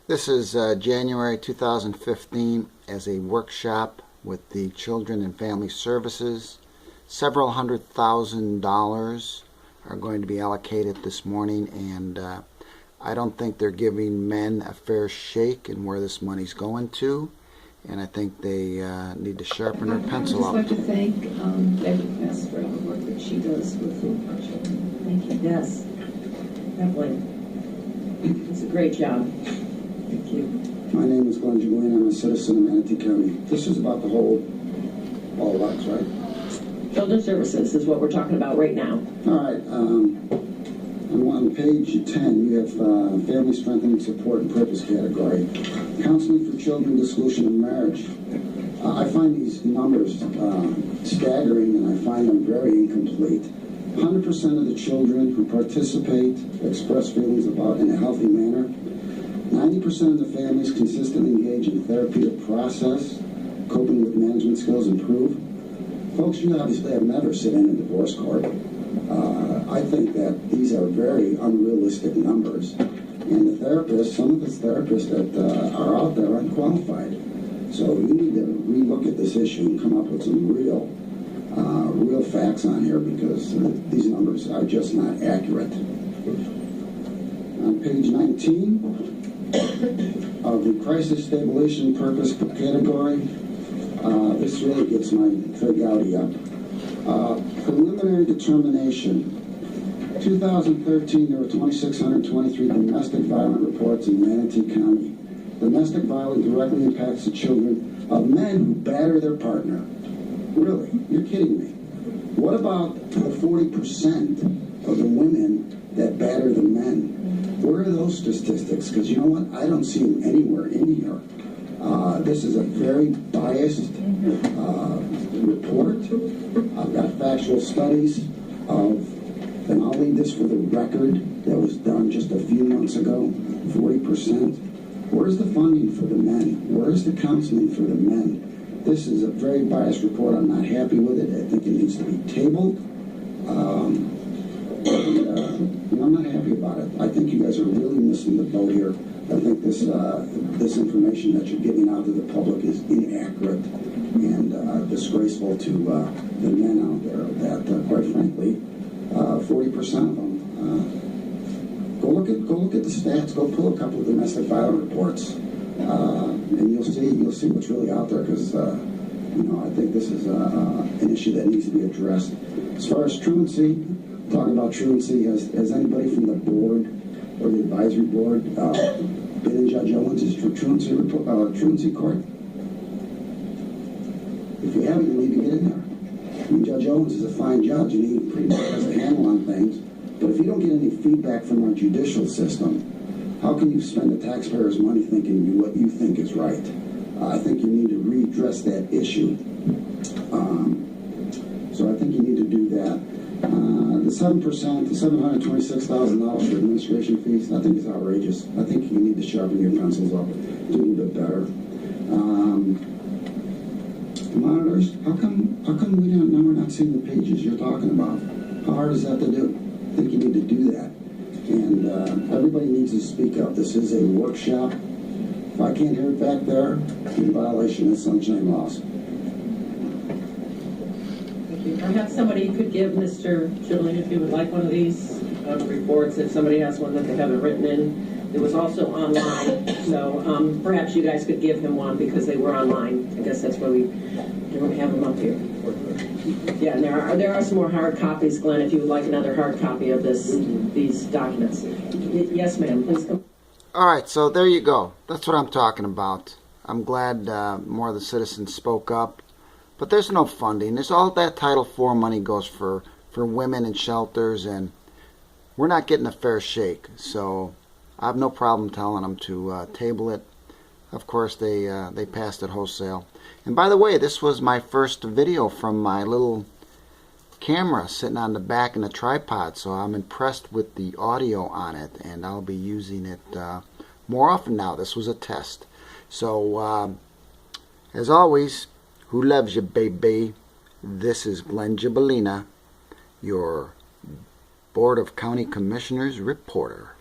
This is January 2015 as a workshop with the Children and Family Services. Several $100,000 are going to be allocated this morning, and I don't think they're giving men a fair shake in where this money's going to, and I think they need to sharpen their pencil up. I'd just like to thank Becky Cass for all the work that she does with food for children. Thank you. Yes, definitely. It's a great job. Thank you. My name is Glen. I'm a citizen of Manatee County. This is about the whole ball of wax, right? Children's Services is what we're talking about right now. All right. On page 10, you have Family Strengthening Support and Purpose category. Counseling for Children, Dissolution of Marriage. I find these numbers staggering, and I find them very incomplete. 100% of the children who participate express feelings about in a healthy manner. 90% of the families consistently engage in therapeutic process, coping with management skills improve. Folks, you obviously have never sit in a divorce court. I think that these are very unrealistic numbers. And the therapists, some of the therapists that are out there are unqualified. So you need to relook at this issue and come up with some real facts on here, because these numbers are just not accurate. On page 19 of the Crisis Stabilization Purpose category, this really gets my fig-outy up. Preliminary determination. 2013, there were 2,623 domestic violence reports in Manatee County. Domestic violence directly impacts the children of men who batter their partner. Really? You're kidding me. What about the 40% of the women that batter the men? Where are those statistics? Because you know what? I don't see them anywhere in here. This is a very biased report. I've got factual studies of, and I'll leave this for the record, that was done just a few months ago, 40%. Where's the funding for the men? Where's the counseling for the men? This is a very biased report. I'm not happy with it. I think it needs to be tabled. I'm not happy about it. I think you guys are really missing the boat here. I think this information that you're giving out to the public is inaccurate and disgraceful to the men out there. That, quite frankly, 40% of them. Go look at the stats. Go pull a couple of domestic violence reports, and you'll see what's really out there. Because I think this is an issue that needs to be addressed. As far as truancy. Talking about truancy, has anybody from the board or the advisory board been in Judge Owens' truancy court? If you haven't, you need to get in there. I mean, Judge Owens is a fine judge, and he pretty much has a handle on things. But if you don't get any feedback from our judicial system, how can you spend the taxpayers' money thinking what you think is right? I think you need to redress that issue. So I think you need to do that. The 7%, the $726,000 for administration fees, I think is outrageous. I think you need to sharpen your pencils up, do a little bit better. Monitors, how come we're not seeing the pages you're talking about? How hard is that to do? I think you need to do that. And everybody needs to speak up. This is a workshop. If I can't hear it back there, I'm in violation of sunshine laws. Perhaps somebody could give Mr. Gibellina, if you would like one of these reports, if somebody has one that they haven't written in. It was also online, so perhaps you guys could give him one because they were online. I guess that's why we don't have them up here. Yeah, and there are some more hard copies, Glenn, if you would like another hard copy of these documents. Yes, ma'am, please come. All right, so there you go. That's what I'm talking about. I'm glad more of the citizens spoke up. But there's no funding. There's all that Title IV money goes for women in shelters, and we're not getting a fair shake. So I have no problem telling them to table it. Of course, they passed it wholesale. And by the way, this was my first video from my little camera sitting on the back in the tripod. So I'm impressed with the audio on it, and I'll be using it more often now. This was a test. So as always, who loves you, baby? This is Glen Gibellina, your Board of County Commissioners reporter.